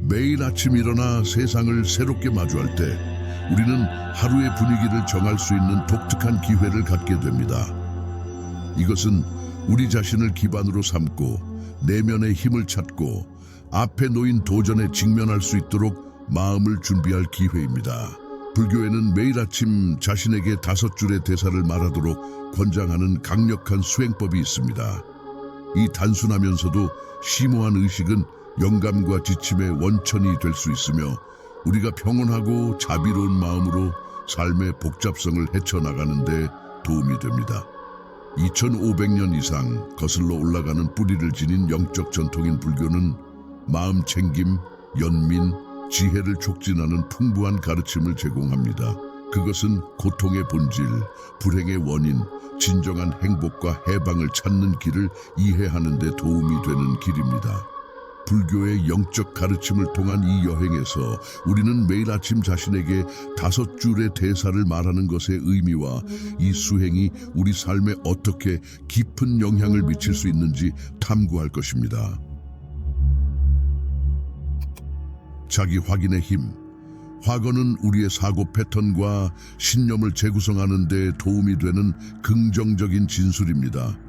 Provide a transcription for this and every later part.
매일 아침 일어나 세상을 새롭게 마주할 때 우리는 하루의 분위기를 정할 수 있는 독특한 기회를 갖게 됩니다. 이것은 우리 자신을 기반으로 삼고 내면의 힘을 찾고 앞에 놓인 도전에 직면할 수 있도록 마음을 준비할 기회입니다. 불교에는 매일 아침 자신에게 5줄의 대사를 말하도록 권장하는 강력한 수행법이 있습니다. 이 단순하면서도 심오한 의식은 영감과 지침의 원천이 될 수 있으며 우리가 평온하고 자비로운 마음으로 삶의 복잡성을 헤쳐나가는 데 도움이 됩니다. 2500년 이상 거슬러 올라가는 뿌리를 지닌 영적 전통인 불교는 마음 챙김, 연민, 지혜를 촉진하는 풍부한 가르침을 제공합니다. 그것은 고통의 본질, 불행의 원인, 진정한 행복과 해방을 찾는 길을 이해하는 데 도움이 되는 길입니다. 불교의 영적 가르침을 통한 이 여행에서 우리는 매일 아침 자신에게 5줄의 대사를 말하는 것의 의미와 이 수행이 우리 삶에 어떻게 깊은 영향을 미칠 수 있는지 탐구할 것입니다. 자기 확인의 힘. 화거는 우리의 사고 패턴과 신념을 재구성하는 데 도움이 되는 긍정적인 진술입니다.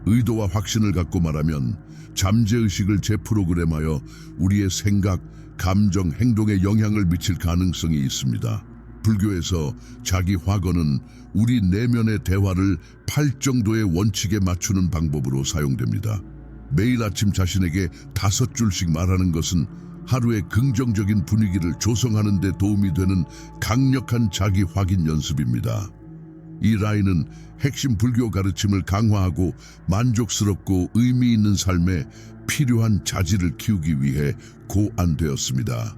의도와 확신을 갖고 말하면 잠재의식을 재프로그램하여 우리의 생각, 감정, 행동에 영향을 미칠 가능성이 있습니다. 불교에서 자기 화거는 우리 내면의 대화를 8정도의 원칙에 맞추는 방법으로 사용됩니다. 매일 아침 자신에게 5줄씩 말하는 것은 하루의 긍정적인 분위기를 조성하는 데 도움이 되는 강력한 자기 확인 연습입니다. 이 라인은 핵심 불교 가르침을 강화하고 만족스럽고 의미 있는 삶에 필요한 자질을 키우기 위해 고안되었습니다.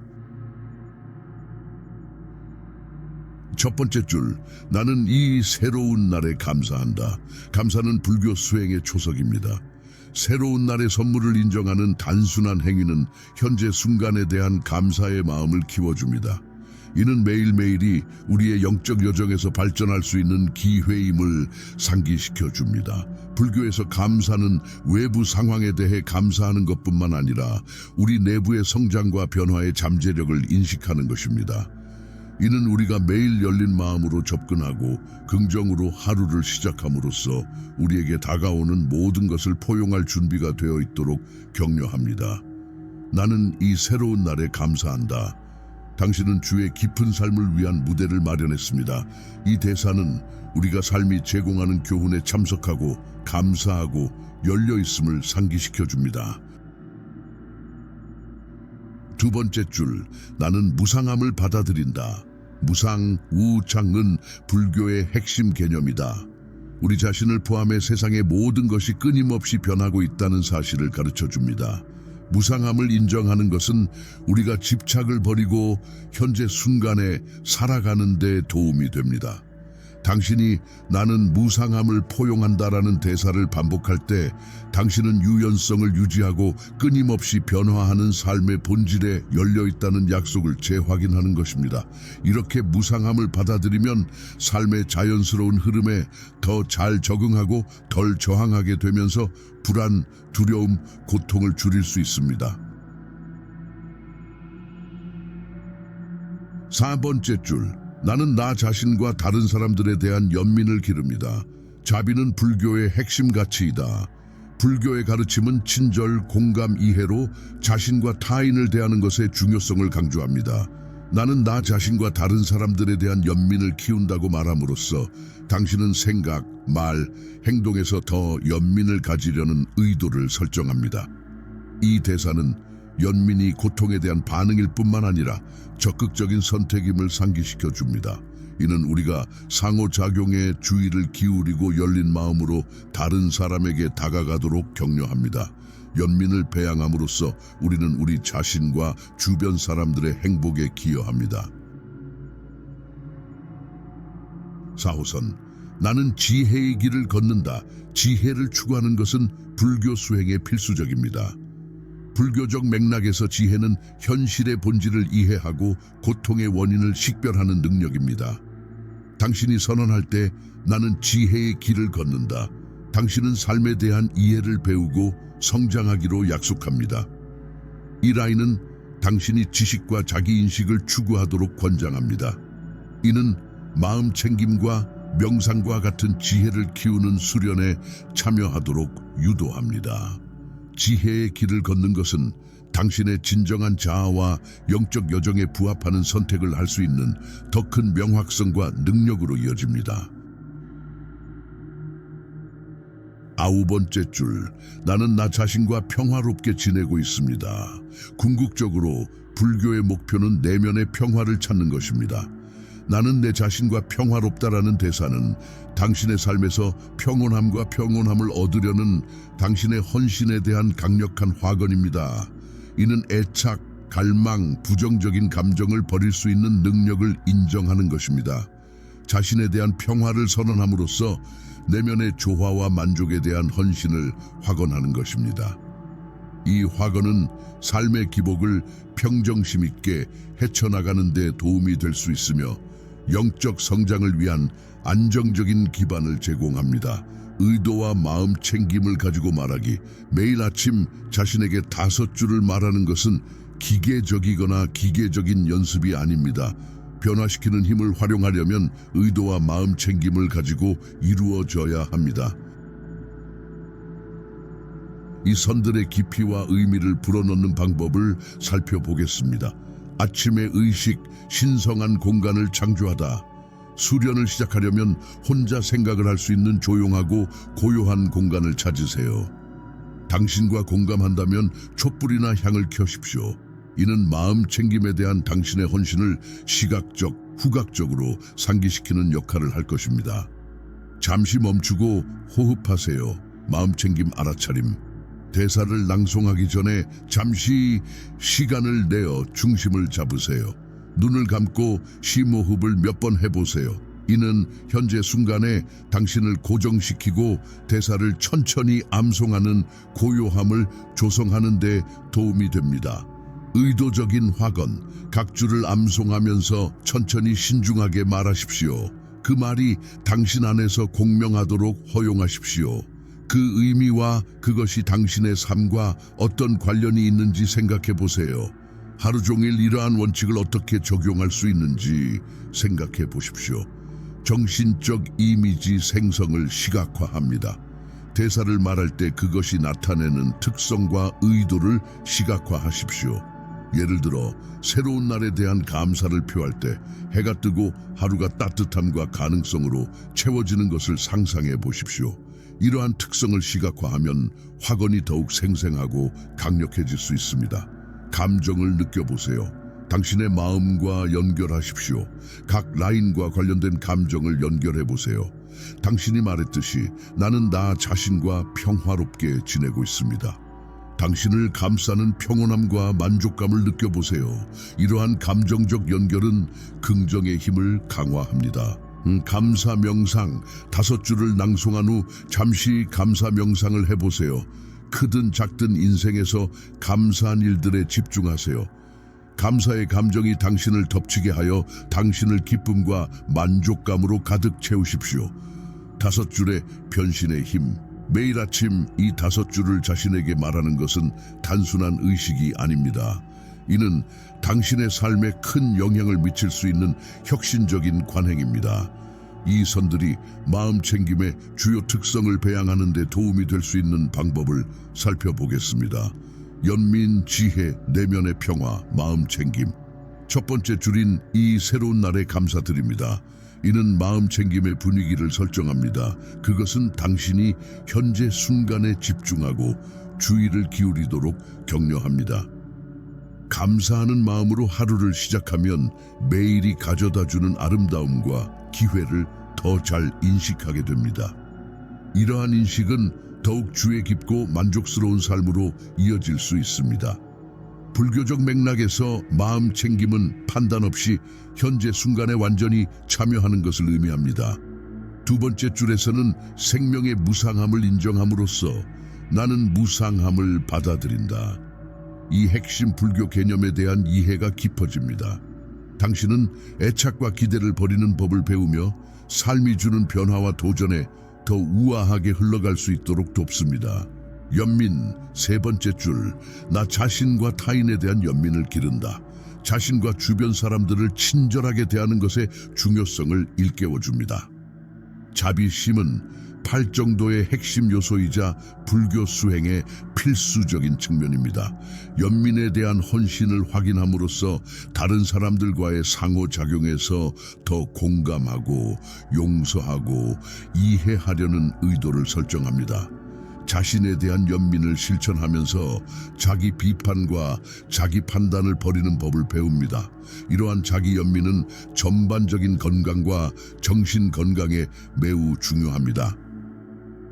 첫 번째 줄, 나는 이 새로운 날에 감사한다. 감사는 불교 수행의 초석입니다. 새로운 날의 선물을 인정하는 단순한 행위는 현재 순간에 대한 감사의 마음을 키워줍니다. 이는 매일매일이 우리의 영적 여정에서 발전할 수 있는 기회임을 상기시켜 줍니다. 불교에서 감사는 외부 상황에 대해 감사하는 것뿐만 아니라 우리 내부의 성장과 변화의 잠재력을 인식하는 것입니다. 이는 우리가 매일 열린 마음으로 접근하고 긍정으로 하루를 시작함으로써 우리에게 다가오는 모든 것을 포용할 준비가 되어 있도록 격려합니다. 나는 이 새로운 날에 감사한다. 당신은 주의 깊은 삶을 위한 무대를 마련했습니다. 이 대사는 우리가 삶이 제공하는 교훈에 참석하고 감사하고 열려있음을 상기시켜 줍니다. 두 번째 줄, 나는 무상함을 받아들인다. 무상, 우창은 불교의 핵심 개념이다. 우리 자신을 포함해 세상의 모든 것이 끊임없이 변하고 있다는 사실을 가르쳐 줍니다. 무상함을 인정하는 것은 우리가 집착을 버리고 현재 순간에 살아가는 데 도움이 됩니다. 당신이 나는 무상함을 포용한다라는 대사를 반복할 때 당신은 유연성을 유지하고 끊임없이 변화하는 삶의 본질에 열려있다는 약속을 재확인하는 것입니다. 이렇게 무상함을 받아들이면 삶의 자연스러운 흐름에 더 잘 적응하고 덜 저항하게 되면서 불안, 두려움, 고통을 줄일 수 있습니다. 4번째 줄, 나는 나 자신과 다른 사람들에 대한 연민을 기릅니다. 자비는 불교의 핵심 가치이다. 불교의 가르침은 친절, 공감, 이해로 자신과 타인을 대하는 것의 중요성을 강조합니다. 나는 나 자신과 다른 사람들에 대한 연민을 키운다고 말함으로써 당신은 생각, 말, 행동에서 더 연민을 가지려는 의도를 설정합니다. 이 대사는 연민이 고통에 대한 반응일 뿐만 아니라 적극적인 선택임을 상기시켜 줍니다. 이는 우리가 상호작용에 주의를 기울이고 열린 마음으로 다른 사람에게 다가가도록 격려합니다. 연민을 배양함으로써 우리는 우리 자신과 주변 사람들의 행복에 기여합니다. 4호선, 나는 지혜의 길을 걷는다. 지혜를 추구하는 것은 불교 수행의 필수적입니다. 불교적 맥락에서 지혜는 현실의 본질을 이해하고 고통의 원인을 식별하는 능력입니다. 당신이 선언할 때 나는 지혜의 길을 걷는다. 당신은 삶에 대한 이해를 배우고 성장하기로 약속합니다. 이 라인은 당신이 지식과 자기인식을 추구하도록 권장합니다. 이는 마음 챙김과 명상과 같은 지혜를 키우는 수련에 참여하도록 유도합니다. 지혜의 길을 걷는 것은 당신의 진정한 자아와 영적 여정에 부합하는 선택을 할 수 있는 더 큰 명확성과 능력으로 이어집니다. 9번째 줄, 나는 나 자신과 평화롭게 지내고 있습니다. 궁극적으로 불교의 목표는 내면의 평화를 찾는 것입니다. 나는 내 자신과 평화롭다라는 대사는 당신의 삶에서 평온함을 얻으려는 당신의 헌신에 대한 강력한 화건입니다. 이는 애착, 갈망, 부정적인 감정을 버릴 수 있는 능력을 인정하는 것입니다. 자신에 대한 평화를 선언함으로써 내면의 조화와 만족에 대한 헌신을 확언하는 것입니다. 이 확언은 삶의 기복을 평정심 있게 헤쳐나가는 데 도움이 될 수 있으며 영적 성장을 위한 안정적인 기반을 제공합니다. 의도와 마음 챙김을 가지고 말하기, 매일 아침 자신에게 5줄을 말하는 것은 기계적이거나 기계적인 연습이 아닙니다. 변화시키는 힘을 활용하려면 의도와 마음 챙김을 가지고 이루어져야 합니다. 이 선들의 깊이와 의미를 불어넣는 방법을 살펴보겠습니다. 아침의 의식, 신성한 공간을 창조하다. 수련을 시작하려면 혼자 생각을 할 수 있는 조용하고 고요한 공간을 찾으세요. 당신과 공감한다면 촛불이나 향을 켜십시오. 이는 마음 챙김에 대한 당신의 헌신을 시각적, 후각적으로 상기시키는 역할을 할 것입니다. 잠시 멈추고 호흡하세요. 마음 챙김 알아차림. 대사를 낭송하기 전에 잠시 시간을 내어 중심을 잡으세요. 눈을 감고 심호흡을 몇 번 해보세요. 이는 현재 순간에 당신을 고정시키고 대사를 천천히 암송하는 고요함을 조성하는 데 도움이 됩니다. 의도적인 확언, 각 줄을 암송하면서 천천히 신중하게 말하십시오. 그 말이 당신 안에서 공명하도록 허용하십시오. 그 의미와 그것이 당신의 삶과 어떤 관련이 있는지 생각해 보세요. 하루 종일 이러한 원칙을 어떻게 적용할 수 있는지 생각해 보십시오. 정신적 이미지 생성을 시각화합니다. 대사를 말할 때 그것이 나타내는 특성과 의도를 시각화하십시오. 예를 들어 새로운 날에 대한 감사를 표할 때 해가 뜨고 하루가 따뜻함과 가능성으로 채워지는 것을 상상해 보십시오. 이러한 특성을 시각화하면 확언이 더욱 생생하고 강력해질 수 있습니다. 감정을 느껴보세요. 당신의 마음과 연결하십시오. 각 라인과 관련된 감정을 연결해보세요. 당신이 말했듯이 나는 나 자신과 평화롭게 지내고 있습니다. 당신을 감싸는 평온함과 만족감을 느껴보세요. 이러한 감정적 연결은 긍정의 힘을 강화합니다. 감사 명상 5줄을 낭송한 후 잠시 감사 명상을 해보세요. 크든 작든 인생에서 감사한 일들에 집중하세요. 감사의 감정이 당신을 덮치게 하여 당신을 기쁨과 만족감으로 가득 채우십시오. 5줄의 변신의 힘. 매일 아침 이 5줄을 자신에게 말하는 것은 단순한 의식이 아닙니다. 이는 당신의 삶에 큰 영향을 미칠 수 있는 혁신적인 관행입니다. 이 선들이 마음 챙김의 주요 특성을 배양하는 데 도움이 될 수 있는 방법을 살펴보겠습니다. 연민, 지혜, 내면의 평화, 마음 챙김. 첫 번째 줄인 이 새로운 날에 감사드립니다. 이는 마음 챙김의 분위기를 설정합니다. 그것은 당신이 현재 순간에 집중하고 주의를 기울이도록 격려합니다. 감사하는 마음으로 하루를 시작하면 매일이 가져다주는 아름다움과 기회를 더 잘 인식하게 됩니다. 이러한 인식은 더욱 주의 깊고 만족스러운 삶으로 이어질 수 있습니다. 불교적 맥락에서 마음 챙김은 판단 없이 현재 순간에 완전히 참여하는 것을 의미합니다. 두 번째 줄에서는 생명의 무상함을 인정함으로써 나는 무상함을 받아들인다. 이 핵심 불교 개념에 대한 이해가 깊어집니다. 당신은 애착과 기대를 버리는 법을 배우며 삶이 주는 변화와 도전에 더 우아하게 흘러갈 수 있도록 돕습니다. 연민, 세 번째 줄, 나 자신과 타인에 대한 연민을 기른다. 자신과 주변 사람들을 친절하게 대하는 것의 중요성을 일깨워줍니다. 자비심은 팔정도의 핵심 요소이자 불교 수행의 필수적인 측면입니다. 연민에 대한 헌신을 확인함으로써 다른 사람들과의 상호작용에서 더 공감하고 용서하고 이해하려는 의도를 설정합니다. 자신에 대한 연민을 실천하면서 자기 비판과 자기 판단을 버리는 법을 배웁니다. 이러한 자기 연민은 전반적인 건강과 정신 건강에 매우 중요합니다.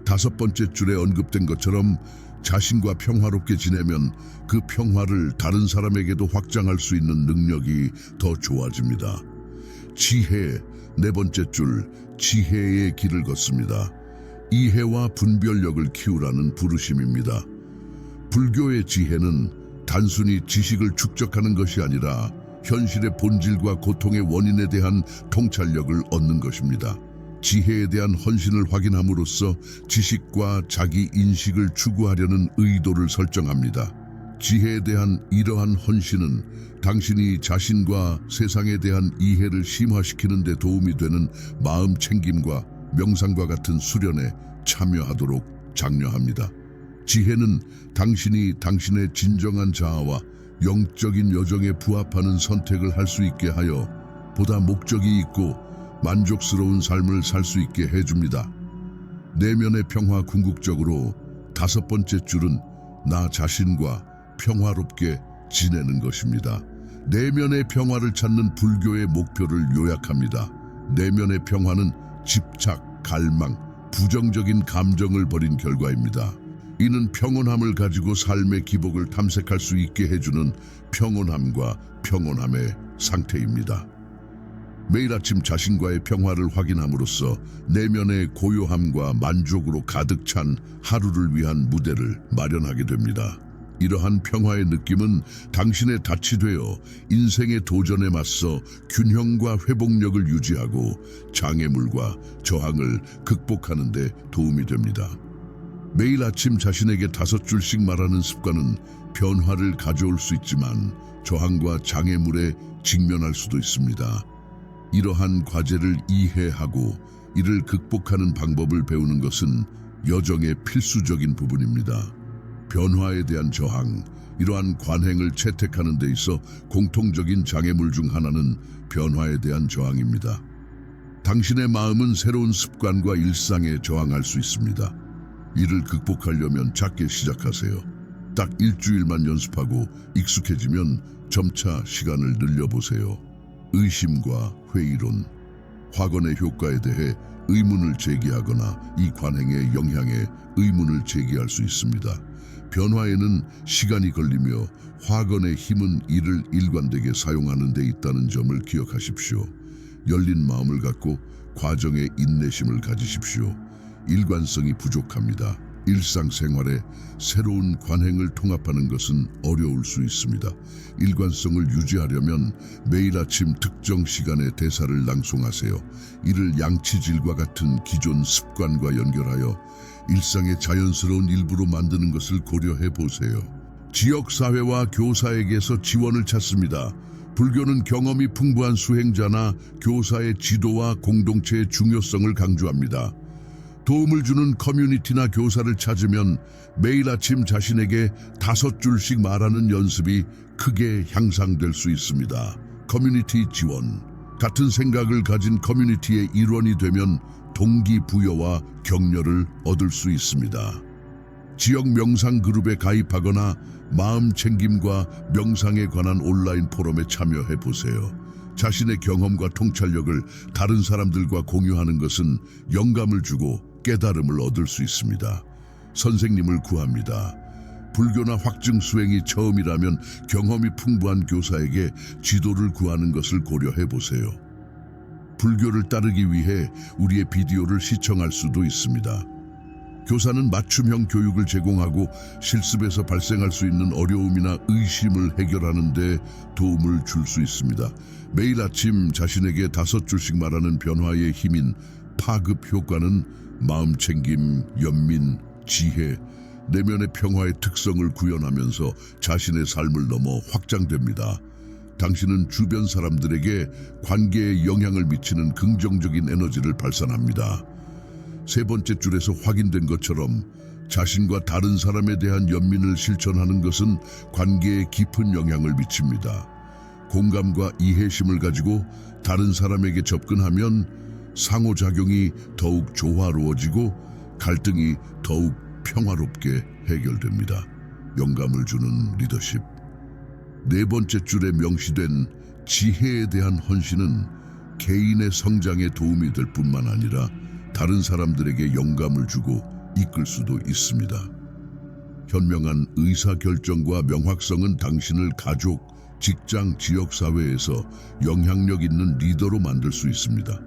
다섯 번째 줄에 언급된 것처럼 자신과 평화롭게 지내면 그 평화를 다른 사람에게도 확장할 수 있는 능력이 더 좋아집니다. 지혜, 네 번째 줄, 지혜의 길을 걷습니다. 이해와 분별력을 키우라는 부르심입니다. 불교의 지혜는 단순히 지식을 축적하는 것이 아니라 현실의 본질과 고통의 원인에 대한 통찰력을 얻는 것입니다. 지혜에 대한 헌신을 확인함으로써 지식과 자기 인식을 추구하려는 의도를 설정합니다. 지혜에 대한 이러한 헌신은 당신이 자신과 세상에 대한 이해를 심화시키는 데 도움이 되는 마음 챙김과 명상과 같은 수련에 참여하도록 장려합니다. 지혜는 당신이 당신의 진정한 자아와 영적인 여정에 부합하는 선택을 할 수 있게 하여 보다 목적이 있고 만족스러운 삶을 살 수 있게 해줍니다. 내면의 평화 궁극적으로 다섯 번째 줄은 나 자신과 평화롭게 지내는 것입니다. 내면의 평화를 찾는 불교의 목표를 요약합니다. 내면의 평화는 집착, 갈망, 부정적인 감정을 버린 결과입니다. 이는 평온함을 가지고 삶의 기복을 탐색할 수 있게 해주는 평온함과 평온함의 상태입니다. 매일 아침 자신과의 평화를 확인함으로써 내면의 고요함과 만족으로 가득 찬 하루를 위한 무대를 마련하게 됩니다. 이러한 평화의 느낌은 당신의 닻이 되어 인생의 도전에 맞서 균형과 회복력을 유지하고 장애물과 저항을 극복하는 데 도움이 됩니다. 매일 아침 자신에게 5줄씩 말하는 습관은 변화를 가져올 수 있지만 저항과 장애물에 직면할 수도 있습니다. 이러한 과제를 이해하고 이를 극복하는 방법을 배우는 것은 여정의 필수적인 부분입니다. 변화에 대한 저항, 이러한 관행을 채택하는 데 있어 공통적인 장애물 중 하나는 변화에 대한 저항입니다. 당신의 마음은 새로운 습관과 일상에 저항할 수 있습니다. 이를 극복하려면 작게 시작하세요. 딱 일주일만 연습하고 익숙해지면 점차 시간을 늘려보세요. 의심과 회의론, 확언의 효과에 대해 의문을 제기하거나 이 관행의 영향에 의문을 제기할 수 있습니다. 변화에는 시간이 걸리며 확언의 힘은 이를 일관되게 사용하는 데 있다는 점을 기억하십시오. 열린 마음을 갖고 과정에 인내심을 가지십시오. 일관성이 부족합니다. 일상생활에 새로운 관행을 통합하는 것은 어려울 수 있습니다. 일관성을 유지하려면 매일 아침 특정 시간에 대사를 낭송하세요. 이를 양치질과 같은 기존 습관과 연결하여 일상의 자연스러운 일부로 만드는 것을 고려해 보세요. 지역사회와 교사에게서 지원을 찾습니다. 불교는 경험이 풍부한 수행자나 교사의 지도와 공동체의 중요성을 강조합니다. 도움을 주는 커뮤니티나 교사를 찾으면 매일 아침 자신에게 5줄씩 말하는 연습이 크게 향상될 수 있습니다. 커뮤니티 지원, 같은 생각을 가진 커뮤니티의 일원이 되면 동기부여와 격려를 얻을 수 있습니다. 지역 명상 그룹에 가입하거나 마음 챙김과 명상에 관한 온라인 포럼에 참여해 보세요. 자신의 경험과 통찰력을 다른 사람들과 공유하는 것은 영감을 주고 깨달음을 얻을 수 있습니다. 선생님을 구합니다. 불교나 확증 수행이 처음이라면 경험이 풍부한 교사에게 지도를 구하는 것을 고려해 보세요. 불교를 따르기 위해 우리의 비디오를 시청할 수도 있습니다. 교사는 맞춤형 교육을 제공하고 실습에서 발생할 수 있는 어려움이나 의심을 해결하는 데 도움을 줄 수 있습니다. 매일 아침 자신에게 5줄씩 말하는 변화의 힘인 파급 효과는 마음챙김, 연민, 지혜, 내면의 평화의 특성을 구현하면서 자신의 삶을 넘어 확장됩니다. 당신은 주변 사람들에게 관계에 영향을 미치는 긍정적인 에너지를 발산합니다. 세 번째 줄에서 확인된 것처럼 자신과 다른 사람에 대한 연민을 실천하는 것은 관계에 깊은 영향을 미칩니다. 공감과 이해심을 가지고 다른 사람에게 접근하면 상호작용이 더욱 조화로워지고 갈등이 더욱 평화롭게 해결됩니다. 영감을 주는 리더십. 네 번째 줄에 명시된 지혜에 대한 헌신은 개인의 성장에 도움이 될 뿐만 아니라 다른 사람들에게 영감을 주고 이끌 수도 있습니다. 현명한 의사결정과 명확성은 당신을 가족, 직장, 지역사회에서 영향력 있는 리더로 만들 수 있습니다.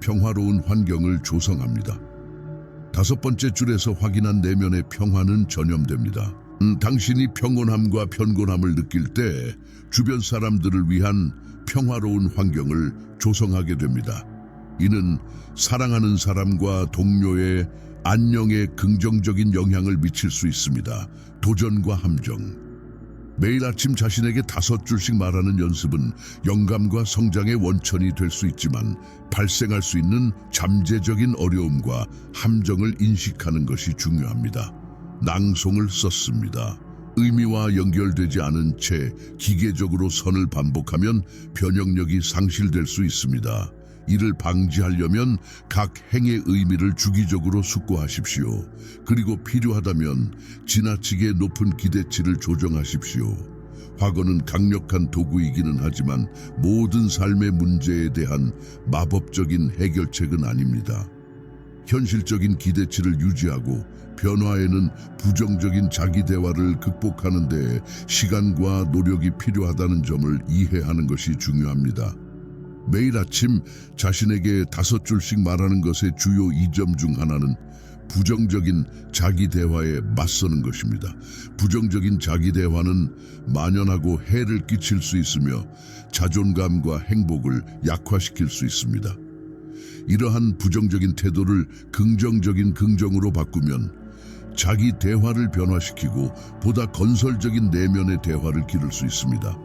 평화로운 환경을 조성합니다. 다섯 번째 줄에서 확인한 내면의 평화는 전염됩니다. 당신이 평온함과 편곤함을 느낄 때 주변 사람들을 위한 평화로운 환경을 조성하게 됩니다. 이는 사랑하는 사람과 동료의 안녕에 긍정적인 영향을 미칠 수 있습니다. 도전과 함정. 매일 아침 자신에게 5줄씩 말하는 연습은 영감과 성장의 원천이 될 수 있지만 발생할 수 있는 잠재적인 어려움과 함정을 인식하는 것이 중요합니다. 낭송을 썼습니다. 의미와 연결되지 않은 채 기계적으로 선을 반복하면 변형력이 상실될 수 있습니다. 이를 방지하려면 각 행의 의미를 주기적으로 숙고하십시오. 그리고 필요하다면 지나치게 높은 기대치를 조정하십시오. 화거는 강력한 도구이기는 하지만 모든 삶의 문제에 대한 마법적인 해결책은 아닙니다. 현실적인 기대치를 유지하고 변화에는 부정적인 자기 대화를 극복하는 데 시간과 노력이 필요하다는 점을 이해하는 것이 중요합니다. 매일 아침 자신에게 5줄씩 말하는 것의 주요 2점 중 하나는 부정적인 자기 대화에 맞서는 것입니다. 부정적인 자기 대화는 만연하고 해를 끼칠 수 있으며 자존감과 행복을 약화시킬 수 있습니다. 이러한 부정적인 태도를 긍정적인 긍정으로 바꾸면 자기 대화를 변화시키고 보다 건설적인 내면의 대화를 기를 수 있습니다.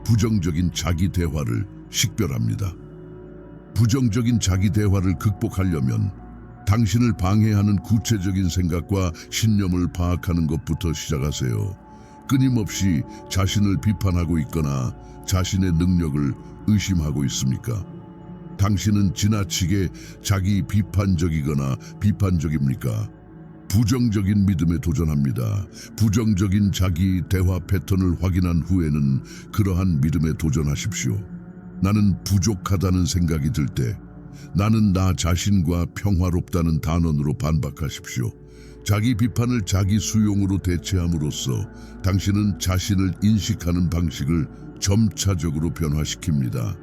부정적인 자기 대화를 식별합니다. 부정적인 자기 대화를 극복하려면 당신을 방해하는 구체적인 생각과 신념을 파악하는 것부터 시작하세요. 끊임없이 자신을 비판하고 있거나 자신의 능력을 의심하고 있습니까? 당신은 지나치게 자기 비판적이거나 비판적입니까? 부정적인 믿음에 도전합니다. 부정적인 자기 대화 패턴을 확인한 후에는 그러한 믿음에 도전하십시오. 나는 부족하다는 생각이 들 때 나는 나 자신과 평화롭다는 단언으로 반박하십시오. 자기 비판을 자기 수용으로 대체함으로써 당신은 자신을 인식하는 방식을 점차적으로 변화시킵니다.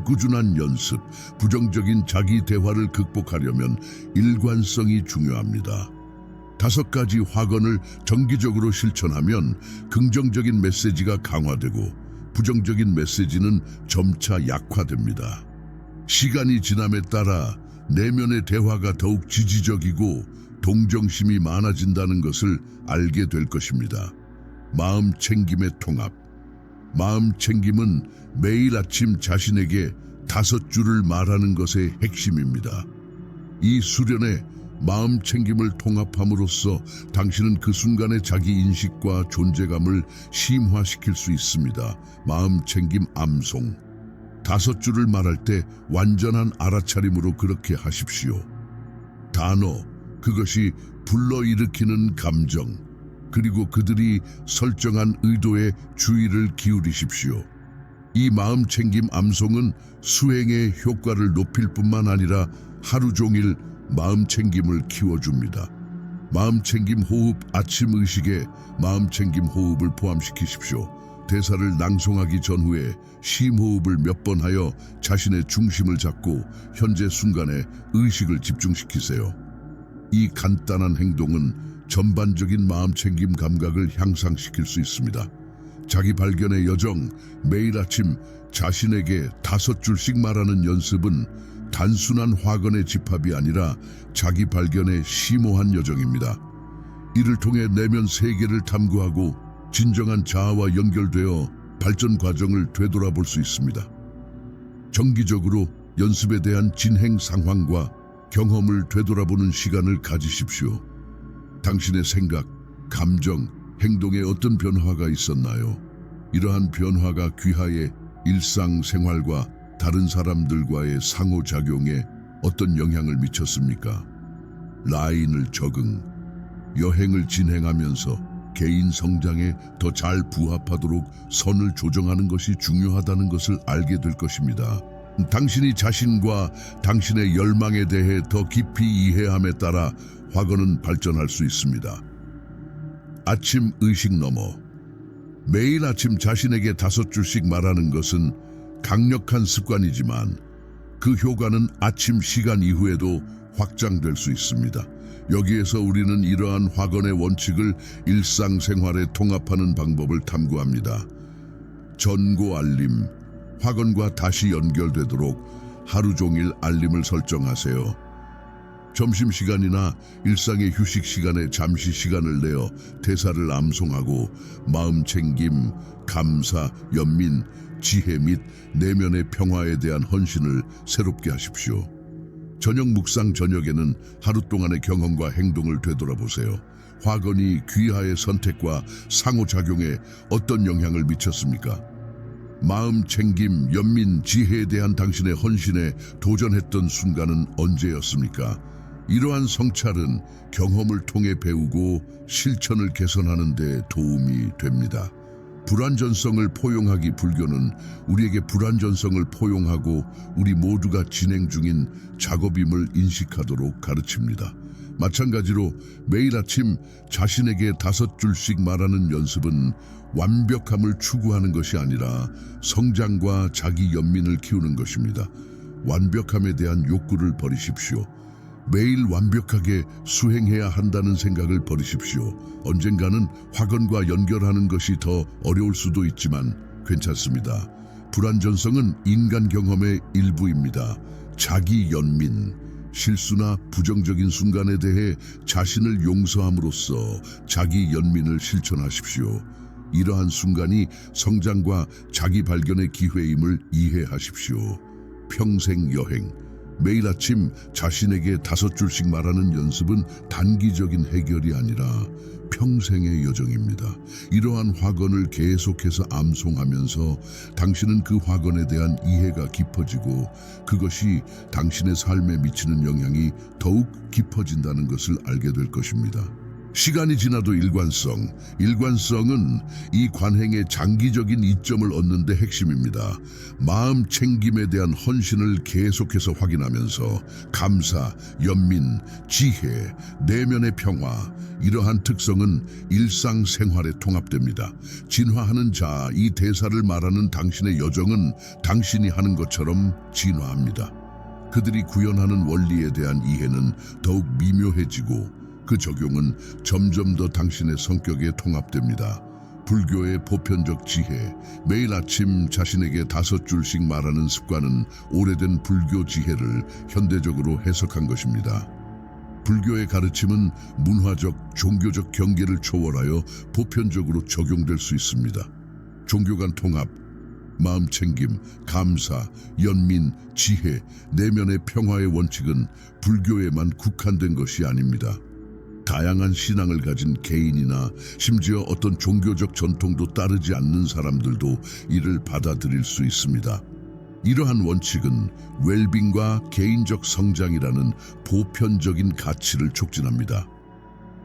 꾸준한 연습, 부정적인 자기 대화를 극복하려면 일관성이 중요합니다. 5가지 화건을 정기적으로 실천하면 긍정적인 메시지가 강화되고 부정적인 메시지는 점차 약화됩니다. 시간이 지남에 따라 내면의 대화가 더욱 지지적이고 동정심이 많아진다는 것을 알게 될 것입니다. 마음 챙김의 통합. 마음 챙김은 매일 아침 자신에게 5줄을 말하는 것의 핵심입니다. 이 수련에 마음 챙김을 통합함으로써 당신은 그 순간의 자기 인식과 존재감을 심화시킬 수 있습니다. 마음 챙김 암송. 5줄을 말할 때 완전한 알아차림으로 그렇게 하십시오. 단어, 그것이 불러일으키는 감정, 그리고 그들이 설정한 의도에 주의를 기울이십시오. 이 마음 챙김 암송은 수행의 효과를 높일 뿐만 아니라 하루 종일 마음 챙김을 키워줍니다. 마음 챙김 호흡. 아침 의식에 마음 챙김 호흡을 포함시키십시오. 대사를 낭송하기 전후에 심호흡을 몇 번 하여 자신의 중심을 잡고 현재 순간에 의식을 집중시키세요. 이 간단한 행동은 전반적인 마음 챙김 감각을 향상시킬 수 있습니다. 자기 발견의 여정. 매일 아침 자신에게 5줄씩 말하는 연습은 단순한 화건의 집합이 아니라 자기 발견의 심오한 여정입니다. 이를 통해 내면 세계를 탐구하고 진정한 자아와 연결되어 발전 과정을 되돌아볼 수 있습니다. 정기적으로 연습에 대한 진행 상황과 경험을 되돌아보는 시간을 가지십시오. 당신의 생각, 감정, 행동에 어떤 변화가 있었나요? 이러한 변화가 귀하의 일상생활과 다른 사람들과의 상호작용에 어떤 영향을 미쳤습니까? 라인을 적응, 여행을 진행하면서 개인 성장에 더 잘 부합하도록 선을 조정하는 것이 중요하다는 것을 알게 될 것입니다. 당신이 자신과 당신의 열망에 대해 더 깊이 이해함에 따라 확언은 발전할 수 있습니다. 아침 의식 너머. 매일 아침 자신에게 5줄씩 말하는 것은 강력한 습관이지만 그 효과는 아침 시간 이후에도 확장될 수 있습니다. 여기에서 우리는 이러한 확언의 원칙을 일상생활에 통합하는 방법을 탐구합니다. 전고 알림, 확언과 다시 연결되도록 하루 종일 알림을 설정하세요. 점심시간이나 일상의 휴식 시간에 잠시 시간을 내어 대사를 암송하고 마음 챙김, 감사, 연민, 지혜 및 내면의 평화에 대한 헌신을 새롭게 하십시오. 저녁 묵상 저녁에는 하루 동안의 경험과 행동을 되돌아보세요. 확언이 귀하의 선택과 상호작용에 어떤 영향을 미쳤습니까? 마음 챙김, 연민, 지혜에 대한 당신의 헌신에 도전했던 순간은 언제였습니까? 이러한 성찰은 경험을 통해 배우고 실천을 개선하는 데 도움이 됩니다. 불완전성을 포용하기. 불교는 우리에게 불완전성을 포용하고 우리 모두가 진행 중인 작업임을 인식하도록 가르칩니다. 마찬가지로 매일 아침 자신에게 5줄씩 말하는 연습은 완벽함을 추구하는 것이 아니라 성장과 자기 연민을 키우는 것입니다. 완벽함에 대한 욕구를 버리십시오. 매일 완벽하게 수행해야 한다는 생각을 버리십시오. 언젠가는 확언과 연결하는 것이 더 어려울 수도 있지만 괜찮습니다. 불완전성은 인간 경험의 일부입니다. 자기 연민, 실수나 부정적인 순간에 대해 자신을 용서함으로써 자기 연민을 실천하십시오. 이러한 순간이 성장과 자기 발견의 기회임을 이해하십시오. 평생 여행. 매일 아침 자신에게 5줄씩 말하는 연습은 단기적인 해결이 아니라 평생의 여정입니다. 이러한 확언을 계속해서 암송하면서 당신은 그 확언에 대한 이해가 깊어지고 그것이 당신의 삶에 미치는 영향이 더욱 깊어진다는 것을 알게 될 것입니다. 시간이 지나도 일관성은 이 관행의 장기적인 이점을 얻는 데 핵심입니다. 마음 챙김에 대한 헌신을 계속해서 확인하면서 감사, 연민, 지혜, 내면의 평화, 이러한 특성은 일상생활에 통합됩니다. 진화하는 자, 이 대사를 말하는 당신의 여정은 당신이 하는 것처럼 진화합니다. 그들이 구현하는 원리에 대한 이해는 더욱 미묘해지고 그 적용은 점점 더 당신의 성격에 통합됩니다. 불교의 보편적 지혜, 매일 아침 자신에게 5줄씩 말하는 습관은 오래된 불교 지혜를 현대적으로 해석한 것입니다. 불교의 가르침은 문화적, 종교적 경계를 초월하여 보편적으로 적용될 수 있습니다. 종교 간 통합, 마음 챙김, 감사, 연민, 지혜, 내면의 평화의 원칙은 불교에만 국한된 것이 아닙니다. 다양한 신앙을 가진 개인이나 심지어 어떤 종교적 전통도 따르지 않는 사람들도 이를 받아들일 수 있습니다. 이러한 원칙은 웰빙과 개인적 성장이라는 보편적인 가치를 촉진합니다.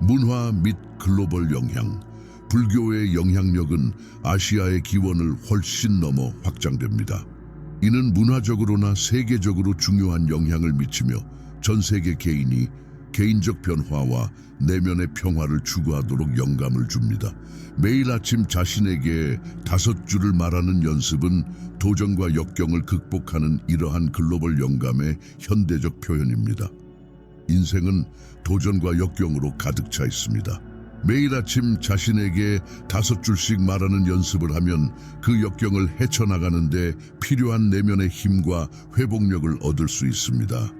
문화 및 글로벌 영향. 불교의 영향력은 아시아의 기원을 훨씬 넘어 확장됩니다. 이는 문화적으로나 세계적으로 중요한 영향을 미치며 전 세계 개인이 개인적 변화와 내면의 평화를 추구하도록 영감을 줍니다. 매일 아침 자신에게 5줄을 말하는 연습은 도전과 역경을 극복하는 이러한 글로벌 영감의 현대적 표현입니다. 인생은 도전과 역경으로 가득 차 있습니다. 매일 아침 자신에게 5줄씩 말하는 연습을 하면 그 역경을 헤쳐나가는데 필요한 내면의 힘과 회복력을 얻을 수 있습니다.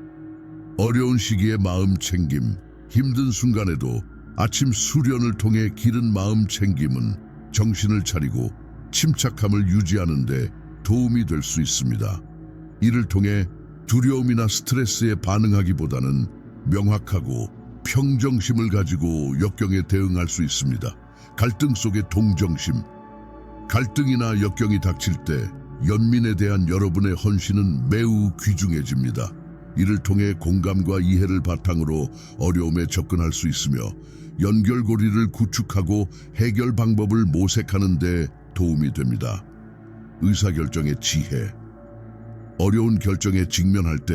어려운 시기에 마음 챙김, 힘든 순간에도 아침 수련을 통해 기른 마음 챙김은 정신을 차리고 침착함을 유지하는 데 도움이 될 수 있습니다. 이를 통해 두려움이나 스트레스에 반응하기보다는 명확하고 평정심을 가지고 역경에 대응할 수 있습니다. 갈등 속의 동정심. 갈등이나 역경이 닥칠 때 연민에 대한 여러분의 헌신은 매우 귀중해집니다. 이를 통해 공감과 이해를 바탕으로 어려움에 접근할 수 있으며 연결고리를 구축하고 해결 방법을 모색하는 데 도움이 됩니다. 의사결정의 지혜. 어려운 결정에 직면할 때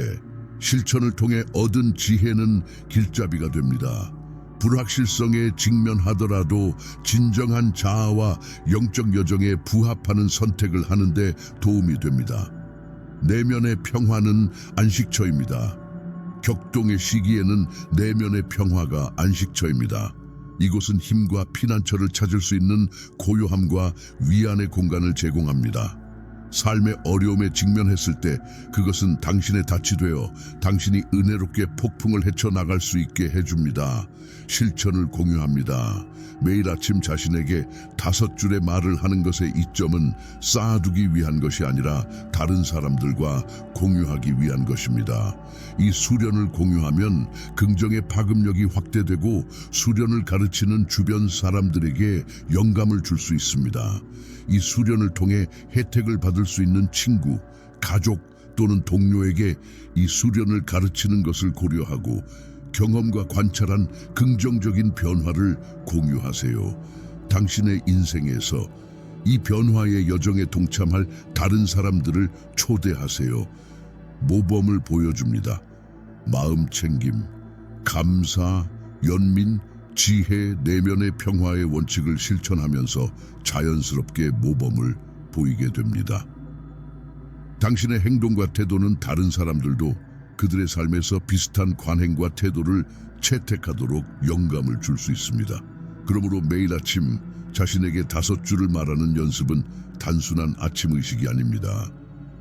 실천을 통해 얻은 지혜는 길잡이가 됩니다. 불확실성에 직면하더라도 진정한 자아와 영적 여정에 부합하는 선택을 하는 데 도움이 됩니다. 내면의 평화는 안식처입니다. 격동의 시기에는 내면의 평화가 안식처입니다. 이곳은 힘과 피난처를 찾을 수 있는 고요함과 위안의 공간을 제공합니다. 삶의 어려움에 직면했을 때 그것은 당신의 닻이 되어 당신이 은혜롭게 폭풍을 헤쳐나갈 수 있게 해줍니다. 실천을 공유합니다. 매일 아침 자신에게 5줄의 말을 하는 것의 이점은 쌓아두기 위한 것이 아니라 다른 사람들과 공유하기 위한 것입니다. 이 수련을 공유하면 긍정의 파급력이 확대되고 수련을 가르치는 주변 사람들에게 영감을 줄 수 있습니다. 이 수련을 통해 혜택을 받을 수 있는 친구, 가족 또는 동료에게 이 수련을 가르치는 것을 고려하고 경험과 관찰한 긍정적인 변화를 공유하세요. 당신의 인생에서 이 변화의 여정에 동참할 다른 사람들을 초대하세요. 모범을 보여줍니다. 마음 챙김, 감사, 연민, 지혜, 내면의 평화의 원칙을 실천하면서 자연스럽게 모범을 보이게 됩니다. 당신의 행동과 태도는 다른 사람들도 그들의 삶에서 비슷한 관행과 태도를 채택하도록 영감을 줄 수 있습니다. 그러므로 매일 아침 자신에게 5줄을 말하는 연습은 단순한 아침 의식이 아닙니다.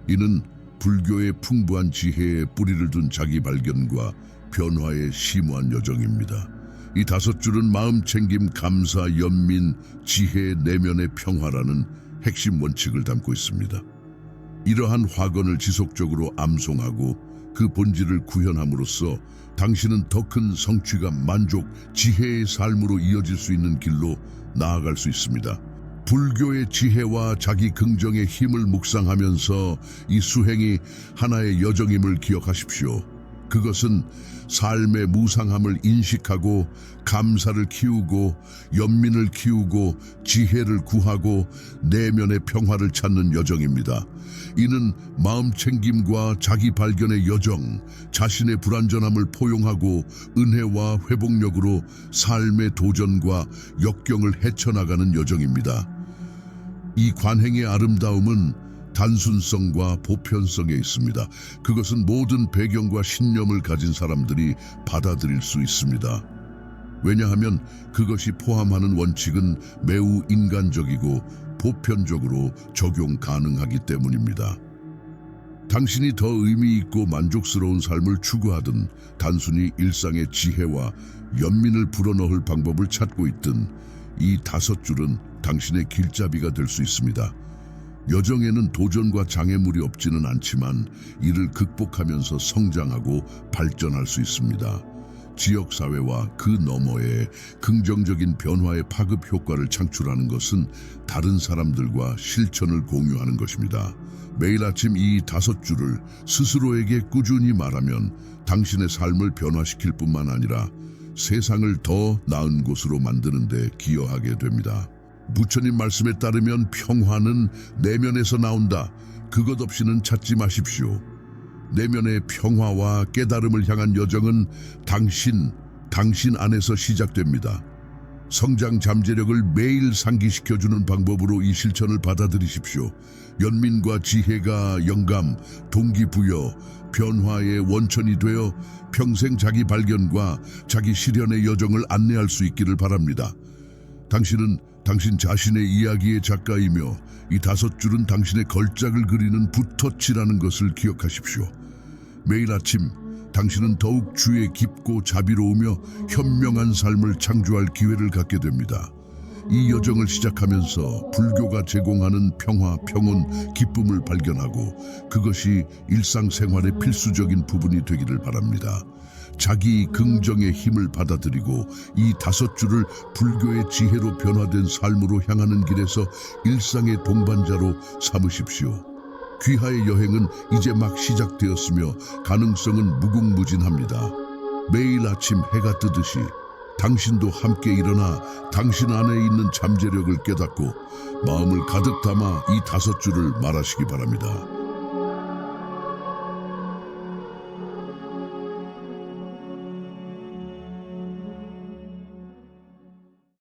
이는 불교의 풍부한 지혜에 뿌리를 둔 자기 발견과 변화의 심오한 여정입니다. 이 5줄은 마음 챙김, 감사, 연민, 지혜, 내면의 평화라는 핵심 원칙을 담고 있습니다. 이러한 화건을 지속적으로 암송하고 그 본질을 구현함으로써 당신은 더 큰 성취감, 만족, 지혜의 삶으로 이어질 수 있는 길로 나아갈 수 있습니다. 불교의 지혜와 자기 긍정의 힘을 묵상하면서 이 수행이 하나의 여정임을 기억하십시오. 그것은 삶의 무상함을 인식하고 감사를 키우고 연민을 키우고 지혜를 구하고 내면의 평화를 찾는 여정입니다. 이는 마음 챙김과 자기 발견의 여정, 자신의 불완전함을 포용하고 은혜와 회복력으로 삶의 도전과 역경을 헤쳐나가는 여정입니다. 이 관행의 아름다움은 단순성과 보편성에 있습니다. 그것은 모든 배경과 신념을 가진 사람들이 받아들일 수 있습니다. 왜냐하면 그것이 포함하는 원칙은 매우 인간적이고 보편적으로 적용 가능하기 때문입니다. 당신이 더 의미 있고 만족스러운 삶을 추구하든 단순히 일상의 지혜와 연민을 불어넣을 방법을 찾고 있든 이 5줄은 당신의 길잡이가 될 수 있습니다. 여정에는 도전과 장애물이 없지는 않지만 이를 극복하면서 성장하고 발전할 수 있습니다. 지역사회와 그 너머에 긍정적인 변화의 파급 효과를 창출하는 것은 다른 사람들과 실천을 공유하는 것입니다. 매일 아침 이 5줄을 스스로에게 꾸준히 말하면 당신의 삶을 변화시킬 뿐만 아니라 세상을 더 나은 곳으로 만드는 데 기여하게 됩니다. 부처님 말씀에 따르면 평화는 내면에서 나온다. 그것 없이는 찾지 마십시오. 내면의 평화와 깨달음을 향한 여정은 당신 안에서 시작됩니다. 성장 잠재력을 매일 상기시켜주는 방법으로 이 실천을 받아들이십시오. 연민과 지혜가 영감, 동기부여, 변화의 원천이 되어 평생 자기 발견과 자기 실현의 여정을 안내할 수 있기를 바랍니다. 당신은 당신 자신의 이야기의 작가이며 이 5줄은 당신의 걸작을 그리는 붓터치라는 것을 기억하십시오. 매일 아침 당신은 더욱 주의 깊고 자비로우며 현명한 삶을 창조할 기회를 갖게 됩니다. 이 여정을 시작하면서 불교가 제공하는 평화, 평온, 기쁨을 발견하고 그것이 일상생활의 필수적인 부분이 되기를 바랍니다. 자기 긍정의 힘을 받아들이고 이 5줄을 불교의 지혜로 변화된 삶으로 향하는 길에서 일상의 동반자로 삼으십시오. 귀하의 여행은 이제 막 시작되었으며 가능성은 무궁무진합니다. 매일 아침 해가 뜨듯이 당신도 함께 일어나 당신 안에 있는 잠재력을 깨닫고 마음을 가득 담아 이 5줄을 말하시기 바랍니다.